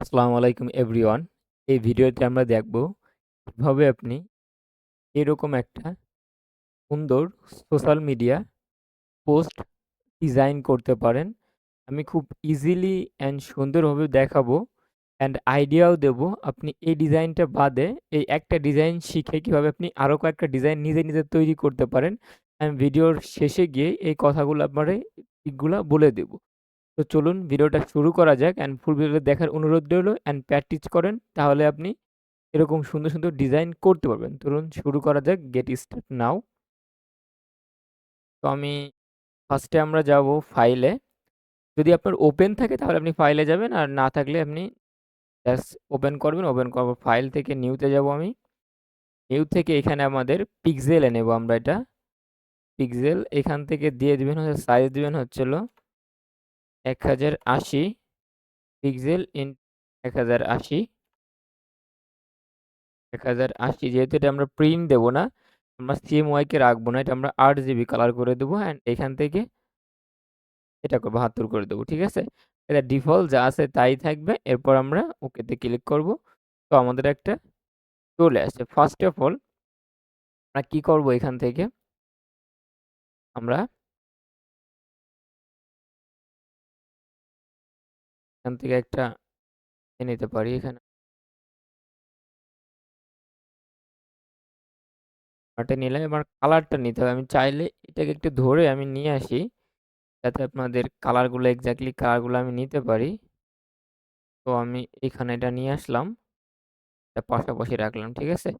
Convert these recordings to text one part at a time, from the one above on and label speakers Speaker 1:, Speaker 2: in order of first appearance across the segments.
Speaker 1: আসসালামু আলাইকুম এভরিওয়ান। এই ভিডিওতে আমরা দেখব কিভাবে আপনি এরকম একটা সুন্দর সোশ্যাল মিডিয়া পোস্ট ডিজাইন করতে পারেন। আমি খুব ইজিলি অ্যান্ড সুন্দরভাবে দেখাবো অ্যান্ড আইডিয়াও দেবো। আপনি এই ডিজাইনটা বাদে এই একটা ডিজাইন শিখে কিভাবে আপনি আরো কয়েকটা ডিজাইন নিজে তৈরি করতে পারেন। আমি ভিডিওর শেষে গিয়ে এই কথাগুলো আপনারে দিকগুলা বলে দেব। তো চলুন ভিডিওটা শুরু করা যাক অ্যান্ড ফুল ভিডিওটা দেখার অনুরোধ রইলো অ্যান্ড প্র্যাকটিস করেন তাহলে আপনি এরকম সুন্দর ডিজাইন করতে পারবেন। চলুন শুরু করা যাক। Get start now. তো আমি ফার্স্টে আমরা যাবো ফাইলে। যদি আপনার ওপেন থাকে তাহলে আপনি ফাইলে যাবেন। আর না থাকলে আপনি জাস্ট ওপেন করবেন। ওপেন করার পর ফাইল থেকে নিউতে যাবো আমি। নিউ থেকে এখানে আমাদের পিক্সেলে নেব আমরা এটা। পিক্সেল এখান থেকে দিয়ে দিবেন হচ্ছে সাইজ দিবেন হচ্ছে হলো 1080 পিক্সেল ইন 1080 1080 যেহেতু এটা আমরা প্রিন্ট দেব না, আমরা CMYK কে রাখবো না। এটা আমরা 8 জিবি কালার করে দেবো অ্যান্ড এখান থেকে এটাকে 72 করে দেবো। ঠিক আছে? এটা ডিফল্ট যা আছে তাই থাকবে। এরপর আমরা ওকেতে ক্লিক করব। তো আমাদের একটা চলে আসছে। ফার্স্ট অফ অল আমরা কি করব এখান থেকে আমরা এখান থেকে একটা নিতে পারি এখানে। এটা নিলাম এবার কালারটা নিতে হবে। আমি চাইলে এটাকে একটু ধরে আমি নিয়ে আসি যাতে আপনাদের কালারগুলো এক্সাক্টলি কালারগুলো আমি নিতে পারি। তো আমি এখানে এটা নিয়ে আসলাম। এটা পাশাপাশি রাখলাম। ঠিক আছে?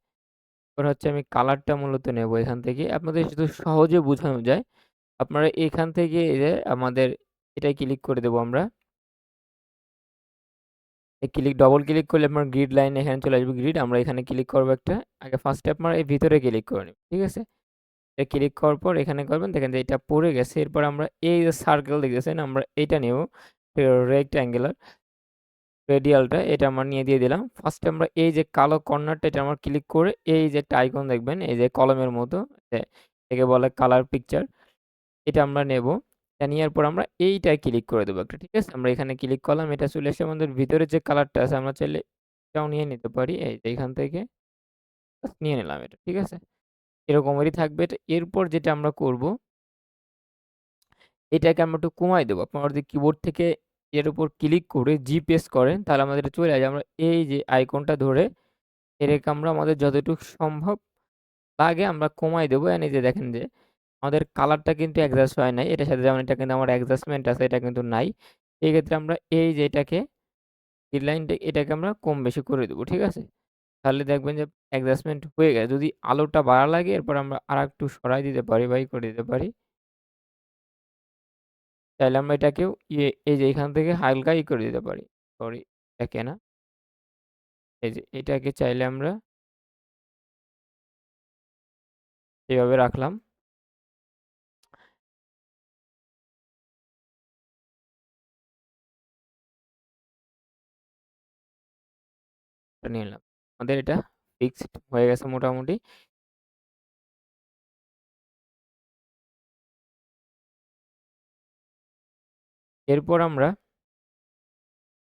Speaker 1: এবার হচ্ছে আমি কালারটা মূলত নেব এখান থেকে। আপনাদের শুধু সহজে বোঝানো যায়। আপনারা এখান থেকে এই যে আমাদের এটায় ক্লিক করে দেব আমরা। ডবল ক্লিক করলে আপনার গ্রিড লাইন এখানে চলে আসবে গ্রিড। আমরা এখানে ক্লিক করব একটা। আগে ফার্স্টে আপনারা এই ভিতরে ক্লিক করে নিবেন। ঠিক আছে? এটা ক্লিক করার পর এখানে করবেন দেখেন যে এটা পড়ে গেছে। এরপর আমরা এই যে সার্কেল দেখতেছেন আমরা এইটা নেব। রেক্টেঙ্গুলার রেডিয়ালটা এটা আমরা নিয়ে দিয়ে দিলাম। ফার্স্টে আমরা এই যে কালো কর্নারটা এটা আমরা ক্লিক করে এই যে একটা আইকন দেখবেন এই যে কলমের মতো একে বলে কালার পিকচার। এটা আমরা নেব। এটা নেওয়ার পর আমরা এইটায় ক্লিক করে দেবো একটা। ঠিক আছে? আমরা এখানে ক্লিক করলাম। এটা চলে এসে আমাদের ভিতরে যে কালারটা আছে আমরা চাইলে এটাও নিয়ে নিতে পারি। এই যে এখান থেকে জাস্ট নিয়ে নিলাম এটা। ঠিক আছে? এরকমেরই থাকবে এটা। এরপর যেটা আমরা করব এটাকে আমরা একটু কমায় দেবো। আপনারা যদি কিবোর্ড থেকে এর উপর ক্লিক করে জি প্রেস করেন তাহলে আমাদের এটা চলে আসবে। আমরা এই যে আইকনটা ধরে এটাকে আমরা আমাদের যতটুকু সম্ভব লাগে আমরা কমায় দেবো। এন্ড এই যে দেখেন যে আমাদের কালারটা কিন্তু অ্যাডজাস্ট হয় নাই। এটার সাথে যেমন এটা কিন্তু আমার অ্যাডজাস্টমেন্ট আছে এটা কিন্তু নাই। এক্ষেত্রে আমরা এই যে এটাকে লাইনটা এটাকে আমরা কম বেশি করে দেবো। ঠিক আছে? তাহলে দেখবেন যে অ্যাডজাস্টমেন্ট হয়ে গেছে। যদি আলোটা বাড়া লাগে এরপর আমরা আরেকটু সরায় দিতে পারি বা করে দিতে পারি। চাইলে আমরা এটাকেও এই যে এখান থেকে হালকা করে দিতে পারি। সরি এটাকে না। এই যে এটাকে চাইলে আমরা এভাবে রাখলাম। এটা নিয়ে নিলাম। আমাদের এটা ফিক্সড হয়ে গেছে মোটামুটি। এরপর আমরা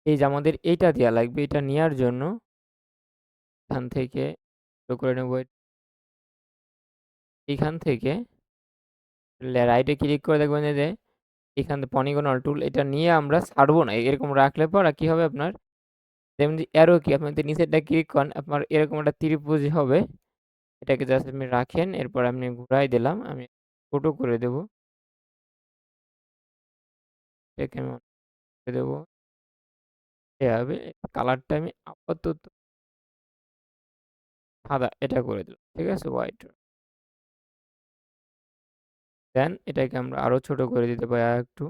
Speaker 1: এই যে আমাদের এইটা দেয়া লাগবে। এটা নেয়ার জন্য এখান থেকে করে নেব। এখান থেকে রাইটে ক্লিক করে দেখবেন যে এখান থেকে পলিগন টুল এটা নিয়ে আমরা ছাড়বো না। এরকম রাখলে পর কি হবে আপনার যেমন যে অ্যারো কি আপনি যদি নিচেরটা ক্লিক করেন আপনার এরকম একটা ত্রিভুজ হবে। এটাকে জাস্ট আপনি রাখেন। এরপর আপনি ঘুরাই দিলাম। আমি ছোট করে দেব। এটাকে আমি করে দেব। এভাবে কালারটা আমি আপাতত সাদা এটা করে দিলাম। ঠিক আছে? হোয়াইট। দেন এটাকে আমরা আরো ছোট করে দিতে পারি আরেকটু।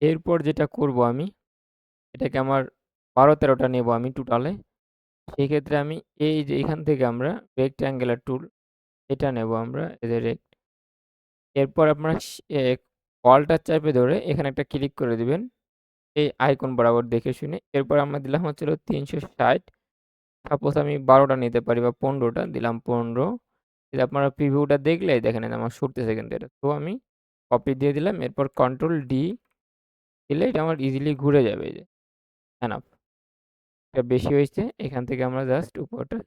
Speaker 1: এরপর যেটা করব আমি এটাকে আমার ১২-১৩ টা নেব আমি টোটালে। সেক্ষেত্রে আমি এই যে এখান থেকে আমরা রেক্টেঙ্গুলার টুল এটা নেব আমরা এই যে এরপর আপনারা অল্টার চেপে ধরে এখানে একটা ক্লিক করে দিবেন। এই আইকন বরাবর দেখে শুনে। এরপর আমরা দিলাম হচ্ছে হলো ৩৬০। সাপোজ আমি ১২ টা নিতে পারি বা ১৫ টা দিলাম ১৫। যদি আপনারা প্রিভিউটা দেখলে দেখেন আমার সরতেছে কিন্তু এটা। তো আমি কপি দিয়ে দিলাম। এরপর কন্ট্রোল ডি দিলে এটা আমার ইজিলি ঘুরে যাবে এই যে এনাফ। এটা বেশি হয়েছে এখান থেকে আমরা জাস্ট উপরটা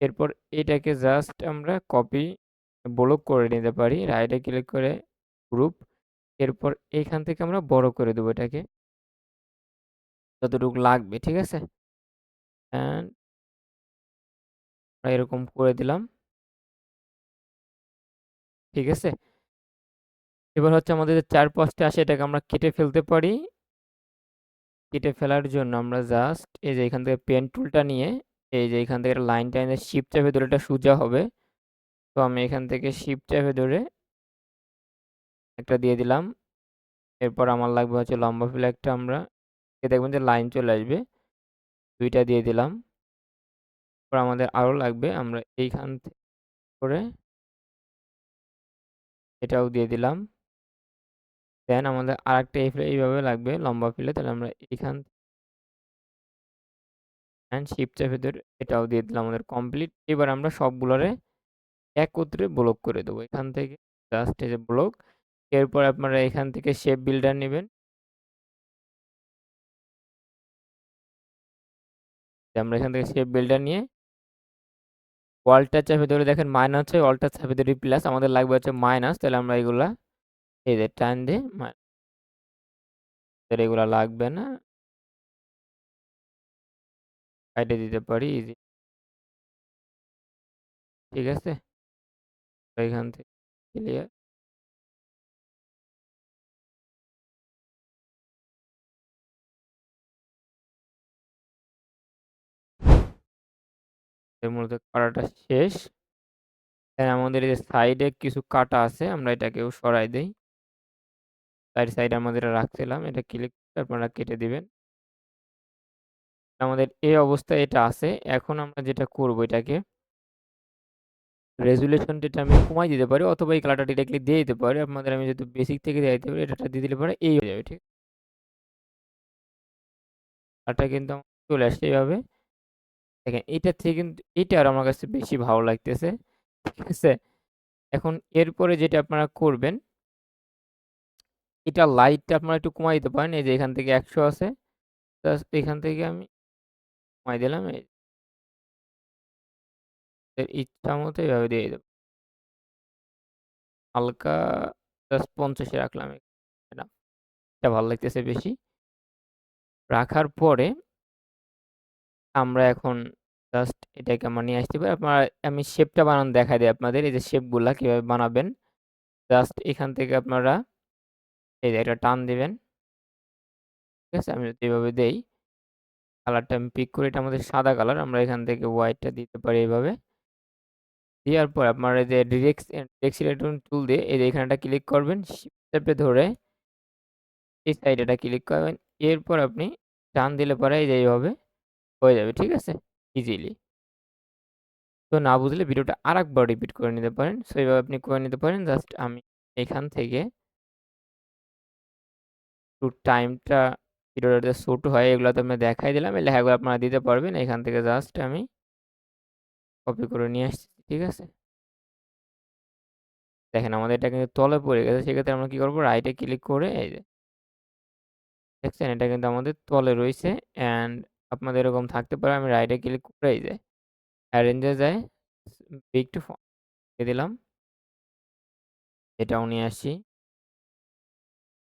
Speaker 1: এরপর এটাকে জাস্ট আমরা কপি ব্লক করে নিতে পারি। রাইটে ক্লিক করে গ্রুপ এরপর এইখান থেকে আমরা বড় করে দেবো এটাকে যতটুকু লাগবে, ঠিক আছে? অ্যান্ড এরকম করে দিলাম, ঠিক আছে? এবার হচ্ছে আমাদের যে চারপাশটা আসে এটাকে আমরা কেটে ফেলতে পারি। কেটে ফেলার জন্য আমরা জাস্ট এই যে এখান থেকে পেন টুলটা নিয়ে এই যে এখান থেকে একটা লাইন টেনে শিফট চেপে ধরে এটা সোজা হবে। তো আমি এখান থেকে শিফট চেপে ধরে একটা দিয়ে দিলাম। এরপর আমার লাগবে হচ্ছে লম্বা ফিলে একটা আমরা দেখবেন যে লাইন চলে আসবে। ২ টা দিয়ে দিলাম। এরপর আমাদের আরও লাগবে আমরা এইখান থেকে করে এটাও দিয়ে দিলাম। দেন আমাদের আরেকটা এইভাবে লাগবে লম্বা ফিলে তাহলে আমরা এইখান অ্যান্ড শিফট চেপে ধরে এটাও দিয়ে দিলাম আমাদের কমপ্লিট। এবার আমরা সবগুলোরে একত্রে ব্লক করে দেবো। এখান থেকে জাস্ট এই যে ব্লক। এরপর আপনারা এখান থেকে শেপ বিল্ডার নিবেন। আমরা এখান থেকে শেপ বিল্ডার নিয়ে ওয়ালটা চেপে ধরে দেখেন মাইনাস হচ্ছে, ওয়ালটা চেপে ধরে প্লাস আমাদের লাগবে হচ্ছে মাইনাস। তাহলে আমরা এগুলা এই যে টান দিয়ে এগুলা লাগবে না, কাইটে দিতে পারি ইজি, ঠিক আছে? এখান থেকে ক্লিয়ার। এর মূলত কাটাটা শেষ। আমাদের এই যে সাইডে কিছু কাটা আছে আমরা এটাকেও সরাই দেই। সাইডে আমাদের এটা রাখছিলাম, এটা ক্লিক করে আপনারা কেটে দিবেন। আমাদের এই অবস্থায় এটা আছে। এখন আমরা যেটা করব এটাকে রেজোলিউশনটা এটা আমি কমায় দিতে পারি অথবা এই কালারটা ডিরেক্টলি দিয়ে দিতে পারি। আপনাদের আমি যেহেতু বেসিক থেকে দিয়ে দিতে পারি এটা দিয়ে দিলে পরে এই হয়ে যাবে, ঠিক? কালারটা কিন্তু আমার চলে আসছে এইভাবে। দেখেন এটার থেকে কিন্তু এটা আর আমার কাছে বেশি ভালো লাগতেছে, ঠিক আছে? এখন এরপরে যেটা আপনারা করবেন এটা লাইটটা আপনারা একটু কমায় দিতে পারেন। এই যে এখান থেকে ১০০ আছে। জাস্ট এখান থেকে আমি কমায় দিলাম। ইচ্ছা মতো এভাবে দিয়ে দেব। হালকা জাস্ট ৫০ এ রাখলাম। এটা এটা ভাল লাগতেছে বেশি। রাখার পরে আমরা এখন জাস্ট এটাকে আমরা নিয়ে আসতে পারি। আমি শেপটা বানানো দেখাই দেই আপনাদের। এই যে শেপগুলা কিভাবে বানাবেন। জাস্ট এখান থেকে আপনারা এই যে এটা টান দিবেন। ঠিক আছে? আমি যদি এভাবে দেই, কালারটা আমি পিক করি। এটা আমাদের সাদা কালার। আমরা এখান থেকে হোয়াইটটা দিতে পারি এভাবে। দেওয়ার পর আপনারা এই যে ডিরেক্ট সিলেকশন টুল দিয়ে এই যে এখানে একটা ক্লিক করবেন। শিফট চেপে ধরে এই সাইডে এটা ক্লিক করবেন। এরপর আপনি টান দিলে পরে এই যে এইভাবে হয়ে যাবে। ঠিক আছে? ইজিলি। তো না বুঝলে ভিডিওটা আরেকবার রিপিট করে নিতে পারেন। সো এভাবে আপনি করে নিতে পারেন। জাস্ট আমি এখান থেকে একটু টাইমটা ভিডিওটা যাতে ছোট হয় এগুলো তো আমি দেখাই দিলাম। এই লেখাগুলো আপনারা দিতে পারবেন। এখান থেকে জাস্ট আমি কপি করে নিয়ে আসছি। ঠিক আছে? দেখেন আমাদের এটা কিন্তু তলে পড়ে গেছে। সেক্ষেত্রে আমরা কি করব? রাইটে ক্লিক করে এই যে দেখছেন এটা কিন্তু আমাদের তলে রইছে অ্যান্ড আপনাদের এরকম থাকতে পারে। আমি রাইটে ক্লিক করে এই যে অ্যারেঞ্জ এ যাই বিগ টু ফন্ট দিয়ে দিলাম। এটাও নিয়ে আসছি।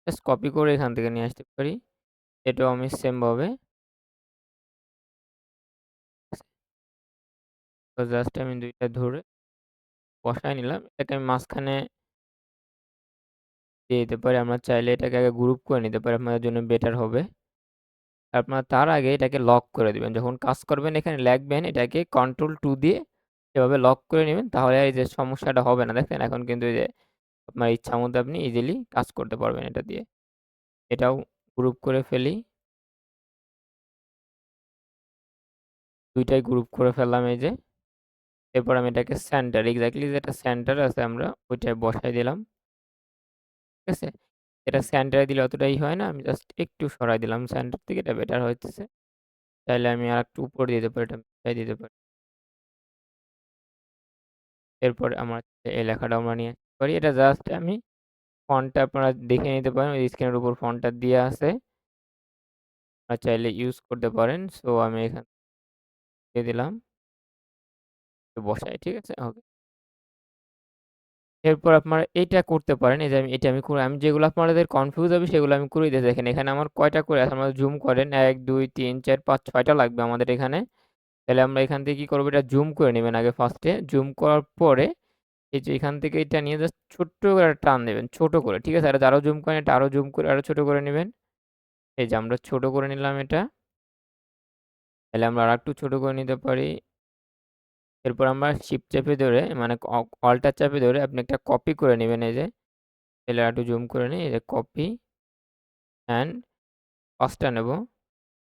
Speaker 1: জাস্ট কপি করে এখান থেকে নিয়ে আসতে পারি। এটাও আমি সেম ভাবে তো জাস্ট আমি ২ টা ধরে বসায় নিলাম। এটাকে আমি মাঝখানে দিয়ে দিতে পারি। আমরা চাইলে এটাকে আগে গ্রুপ করে নিতে পারি। আপনাদের জন্য বেটার হবে। আপনারা তার আগে এটাকে লক করে দিবেন। যখন কাজ করবেন এখানে লিখবেন এটাকে কন্ট্রোল 2 দিয়ে এভাবে লক করে নিবেন। তাহলে এই যে সমস্যাটা হবে না। দেখেন এখন কিন্তু এই যে আপনার ইচ্ছামতো আপনি ইজিলি কাজ করতে পারবেন এটা দিয়ে। এটাও গ্রুপ করে ফেলি। ২ টাই গ্রুপ করে ফেললাম এই যে। এরপর আমি এটাকে সেন্টার এক্সাক্টলি যেটা সেন্টার আছে আমরা ওইটায় বসায় দিলাম। ঠিক আছে? এটা সেন্টারে দিলে অতটাই হয় না। আমি জাস্ট একটু সরাই দিলাম সেন্টার থেকে এটা বেটার হইতেছে। চাইলে আমি আরেকটু উপরে দিতে পারি, এটা মিশায় দিতে পারি। এরপরে আমার এই লেখাটা আমরা নিয়ে আসতে পারি। এটা জাস্ট আমি ফন্টটা আপনারা দেখে নিতে পারেন। ওই স্ক্রিনের উপর ফন্টটা দেয়া আছে। আপনারা চাইলে ইউজ করতে পারেন। সো আমি এখানে দিয়ে দিলাম। বসাই। ঠিক আছে? ওকে। এরপর আপনারা এইটা করতে পারেন। এই যে এটা আমি করে আমি যেগুলো আপনাদের কনফিউজ হবে সেগুলো আমি করে দিয়েছি। দেখেন এখানে আমার কয়টা করে আছে আপনারা জুম করেন ১, ২, ৩, ৪, ৫, ৬ টা লাগবে আমাদের এখানে। তাহলে আমরা এখান থেকে কি করব, এটা জুম করে নিবেন আগে ফার্স্টে। জুম করার পরে এই যে এখান থেকে এটা নিয়ে জাস্ট ছোট্ট করে টান দিবেন। ছোট করে। ঠিক আছে? আর আরো জুম করেন, এটা আরো জুম করে আরো ছোট করে নিবেন। এই যে আমরা ছোট করে নিলাম এটা। তাহলে আমরা আরেকটু ছোট করে নিতে পারি। এরপর আমরা শিফট চেপে ধরে মানে অল্টার চাপে ধরে আপনি একটা কপি করে নিবেন এই যে। তাহলে আরেকটু জুম করে নিই। এই যে কপি অ্যান্ড ৫ টা নেব।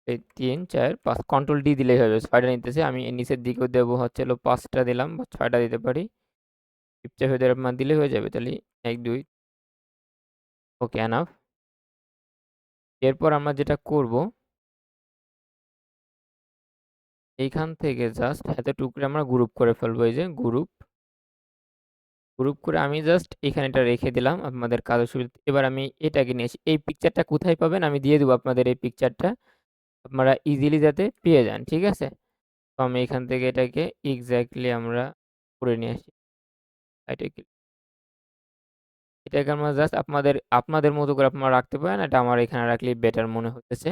Speaker 1: এই ৩, ৪, ৫ কন্ট্রোল ডি দিলেই হবে। ৬ টা নিতেছি। আমি এর নিচের দিকেও দেব হচ্ছে হলো ৫ টা দিলাম বা ৬ টা দিতে পারি। শিফট চেপে ধরে আপনার দিলেই হয়ে যাবে। তাহলে ১, ২ ওকে এনাফ। এরপর আমরা যেটা করব এইখান থেকে জাস্ট এতটুকু করে আমরা গ্রুপ করে ফেলবো। এই যে গ্রুপ করে আমি জাস্ট এখানে এটা রেখে দিলাম আপনাদের কাজের সুবিধার্থে। এবার আমি এটাকে নিয়ে আসি। এই পিকচারটা কোথায় পাবেন আমি দিয়ে দেবো আপনাদের এই পিকচারটা। আপনারা ইজিলি যাতে পেয়ে যান। ঠিক আছে? তো আমি এখান থেকে এটাকে এক্সাক্টলি আমরা করে নিয়ে আসি। এটাকে আমরা জাস্ট আপনাদের মতো করে আপনারা রাখতে পারেন। এটা আমার এখানে রাখলেই বেটার মনে হতেছে।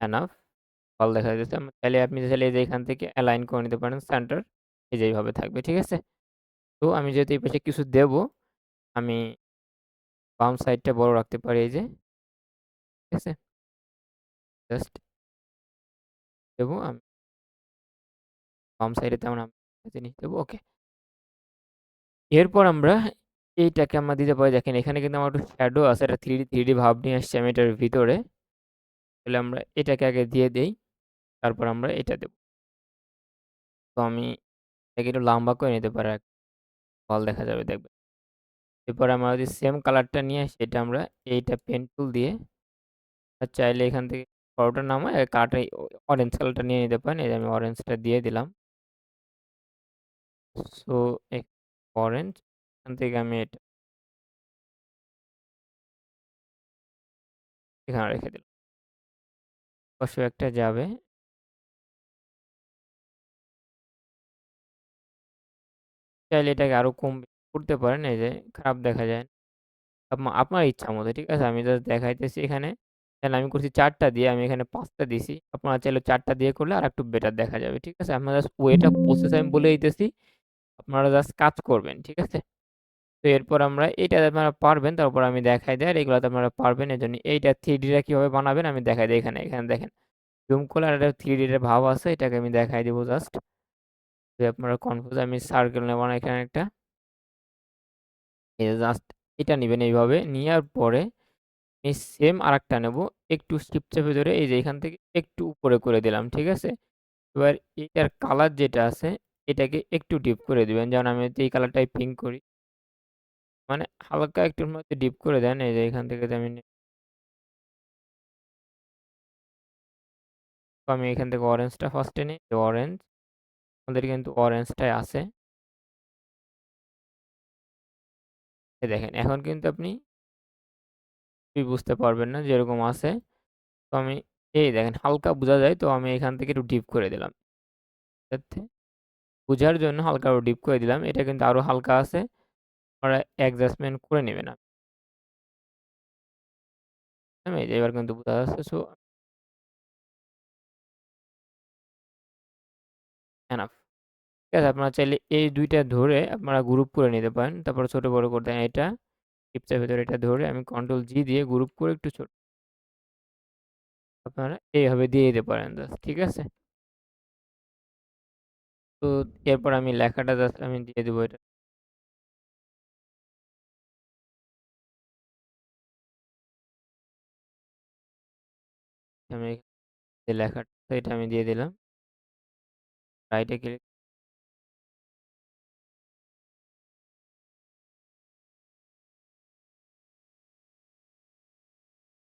Speaker 1: এনাফ। ভালো দেখা যাচ্ছে। চাইলে আপনি চাইলে এই যে এখান থেকে অ্যালাইন করে নিতে পারেন সেন্টার। এই যে এইভাবে থাকবে। ঠিক আছে? তো আমি যেহেতু এই পাশে কিছু দেব, আমি বাম সাইডটা বড় রাখতে পারি এই যে। ঠিক আছে? জাস্ট দেব আমি বাম সাইডে তেমন আমি জিনিস দেব। ওকে। এরপর আমরা এইটাকে আমরা দিতে পারি। দেখেন এখানে কিন্তু আমার একটু শ্যাডো আছে। একটা 3D ভাব নিয়ে আসছি আমি এটার ভিতরে। তাহলে আমরা এটাকে আগে দিয়ে দেই। তারপর আমরা এটা দেব। তো আমি এটাকে একটু লম্বা করে নিতে পারি। ভালো দেখা যাবে দেখবেন। এরপর আমরা যদি সেম কালারটা নিয়ে আসি এটা আমরা এইটা পেন টুল দিয়ে চাইলে এখান থেকে বড়টা নামায় কালারটা অরেঞ্জ কালারটা নিয়ে নিতে পারেন। এই যে আমি অরেঞ্জটা দিয়ে দিলাম। সো অরেঞ্জ এখান থেকে আমি এটা এখানে রেখে দিলাম। অবশ্যই একটা যাবে। চাইলে এটাকে আরো কম করতে পারেন। এই যে খারাপ দেখা যায়। আপনার ইচ্ছা মতো। ঠিক আছে? আমি জাস্ট দেখাইতেছি এখানে। দেন আমি করছি ৪ টা দিয়ে আমি এখানে ৫ টা দিছি। আপনারা চাইলে ৪ টা দিয়ে করলে আরেকটু বেটার দেখা যাবে। ঠিক আছে? আপনারা জাস্ট ওয়েটা প্রসেস আমি বলে দিতেছি। আপনারা জাস্ট কাজ করবেন। ঠিক আছে? তো এরপর আমরা এইটা আপনারা পারবেন, তারপর আমি দেখাই দেই। আর এগুলাতে আপনারা পারবেন। এজন্য এইটা 3D টা কিভাবে বানাবেন আমি দেখাই দেই এখানে। এখানে দেখেন। জুম করলে আর একটা 3D এর ভাব আছে। এটাকে আমি দেখাই দিব জাস্ট। যদি আপনারা কনফিউজ আমি সার্কেল নেব না এখানে একটা। এই যে জাস্ট এটা নিবেন এইভাবে। নেয়ার পরে এই সেম আরেকটা নেব। একটু শিফট চেপে ধরে এই যে এখান থেকে একটু উপরে করে দিলাম। ঠিক আছে? এবার এটার কালার যেটা আছে এটাকে একটু ডিপ করে দিবেন। যেমন আমি যদি এই কালারটাই পিঙ্ক করি। মানে হালকা একটুর মধ্যে ডিপ করে দেন। এই যে এখান থেকে আমি তো আমি এখান থেকে অরেঞ্জটা ফার্স্টে নিই। অরেঞ্জ আমাদের কিন্তু অরেঞ্জটাই আছে। এই দেখেন এখন কিন্তু আপনি কিছুই বুঝতে পারবেন না যেরকম আছে। তো আমি এই দেখেন হালকা বোঝা যায়। তো আমি এখান থেকে একটু ডিপ করে দিলাম। যাতে বোঝার জন্য হালকা আরো ডিপ করে দিলাম। এটা কিন্তু আরো হালকা আছে। আপনারা অ্যাডজাস্টমেন্ট করে নিবেন। এই যে এবার কিন্তু বোঝা যাচ্ছে। So enough. ঠিক আছে? আপনারা চাইলে এই ২ টা ধরে আপনারা গ্রুপ করে নিতে পারেন। তারপরে ছোট বড় করতে এটা টিপসের ভেতরে এটা ধরে আমি কন্ট্রোল জি দিয়ে গ্রুপ করে একটু ছোট আপনারা এইভাবে দিয়ে দিতে পারেন জাস্ট। ঠিক আছে? তো এরপর আমি লেখাটা জাস্ট আমি দিয়ে দিব এটা। আমি যে লেখাটা এটা আমি দিয়ে দিলাম। রাইটে ক্লিক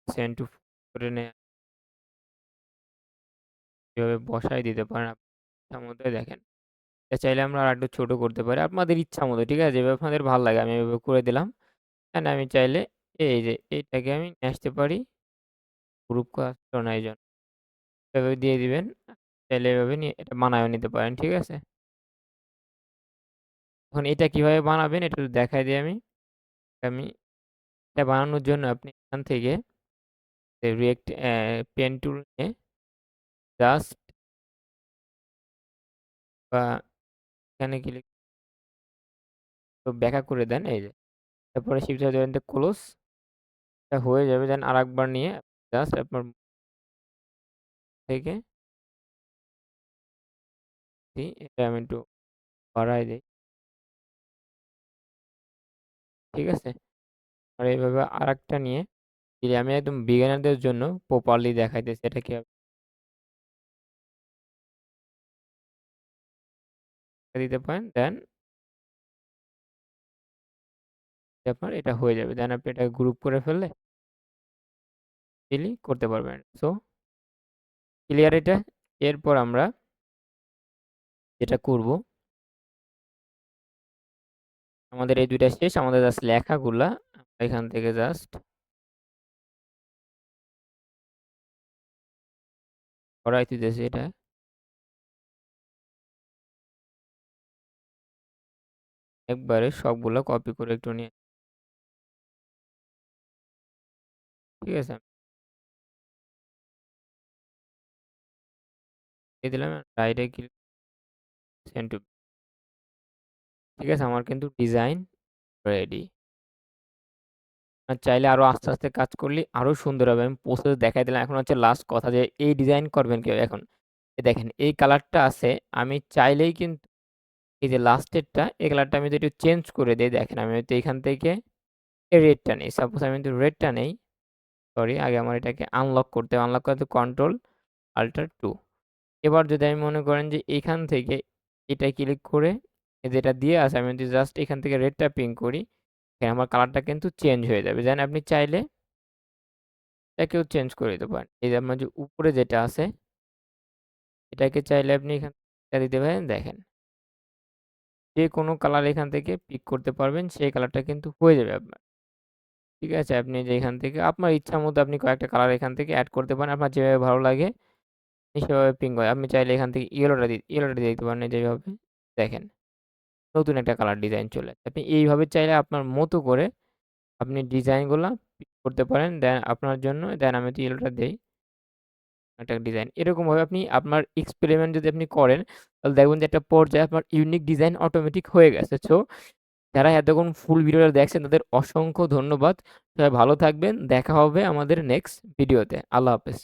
Speaker 1: সেন্ড টু করে নিয়ে এভাবে বসায় দিতে পারেন ইচ্ছা মতো দেখেন। এটা চাইলে আমরা আরেকটু ছোট করতে পারি। আপনাদের ইচ্ছা মতো। ঠিক আছে? যেভাবে আপনাদের ভাল লাগে আমি এভাবে করে দিলাম। এন্ড আমি চাইলে এই যে এইটাকে আমি নিয়ে আসতে পারি গ্রুপ কাস্টমাইজেশন এভাবে দিয়ে দিবেন। চাইলে এভাবে নিয়ে এটা বানায়ও নিতে পারেন। ঠিক আছে? এখন এটা কিভাবে বানাবেন এটা একটু দেখাই দিই আমি। আমি এটা বানানোর জন্য আপনি এখান থেকে রিয়েক্ট পেন টুল নিয়ে জাস্ট বা এখানে ক্লিক ব্যাকা করে দেন এই যে। তারপরে শিফট ধরে ক্লোজ এটা হয়ে যাবে। দেন আরেকবার নিয়ে জাস্ট আপনার থেকে এটা আমি একটু বাড়ায় দেই। ঠিক আছে? আর এইভাবে আরেকটা নিয়ে যদি আমি একদম বিগিনারদের জন্য প্রপারলি দেখাইতেছি এটা কিভাবে দিতে পারেন। দেন আপনার এটা হয়ে যাবে। দেন আপনি এটা গ্রুপ করে ফেললে ইজিলি করতে পারবেন। সো ক্লিয়ার এটা? এরপর আমরা যেটা করব আমাদের এই ২ টা শেষ। আমাদের জাস্ট লেখাগুলা এখান থেকে জাস্ট সরাই দিতেছি এটা। একবারে সবগুলা কপি করে একটু নিয়ে ঠিক আছে? দিয়ে দিলাম রাইটে ক্লিক সেন্ড টু ঠিক আছে? আমার কিন্তু ডিজাইন রেডি। আর চাইলে আরো আস্তে, আস্তে কাজ করলে আরো সুন্দর হবে। আমি প্রসেস দেখাই দিলাম। এখন হচ্ছে লাস্ট কথা যে এই ডিজাইন করবেন কিভাবে এখন? দেখেন এই কালারটা আছে। আমি চাইলেই কিন্তু এই যে লাস্টেরটা এই কালারটা আমি যদি একটু চেঞ্জ করে দেই দেখেন আমি হয়তো এখান থেকে এই রেডটা নেই। সাপোজ আমি যদি রেডটা নেই, সরি আগে আমার এটাকে আনলক করতে হবে। আনলক করতে কন্ট্রোল আল্টার 2 এবার যদি আমি মনে করেন যে এখান থেকে এটা ক্লিক করে যেটা দিয়ে আছে আমি যদি জাস্ট এখান থেকে রেডটা পিং করি, আমার কালারটা কিন্তু চেঞ্জ হয়ে যাবে। দেন আপনি চাইলে এটাকেও চেঞ্জ করে দিতে পারেন। এই যে আপনার যে উপরে যেটা আছে এটাকে চাইলে আপনি এখান থেকে দিতে পারেন দেখেন। যে কোনো কালার এখান থেকে পিক করতে পারবেন সেই কালারটা কিন্তু হয়ে যাবে আপনার। ঠিক আছে? আপনি যে এখান থেকে আপনার ইচ্ছা মতো আপনি কয়েকটা কালার এখান থেকে এড করতে পারেন। আপনার যেভাবে ভালো লাগে আপনি সেভাবে পিং করেন। আপনি চাইলে এখান থেকে ইয়েলোটা দিয়ে দিতে পারেন এই যে এভাবে। দেখেন নতুন একটা কালার ডিজাইন চলে আসছে। আপনি এইভাবে চাইলে আপনার মতো করে আপনি ডিজাইনগুলা পিক করতে পারেন। দেন আপনার জন্য দেন আমি যদি ইয়েলোটা দেই একটা ডিজাইন। এরকমভাবে আপনি আপনার এক্সপেরিমেন্ট যদি আপনি করেন তাহলে দেখবেন যে একটা পর্যায়ে আপনার ইউনিক ডিজাইন অটোমেটিক হয়ে গেছে। সো যারা এতক্ষণ ফুল ভিডিওটা দেখছেন তাদের অসংখ্য ধন্যবাদ। সবাই ভালো থাকবেন। দেখা হবে আমাদের নেক্সট ভিডিওতে। আল্লাহ হাফেজ।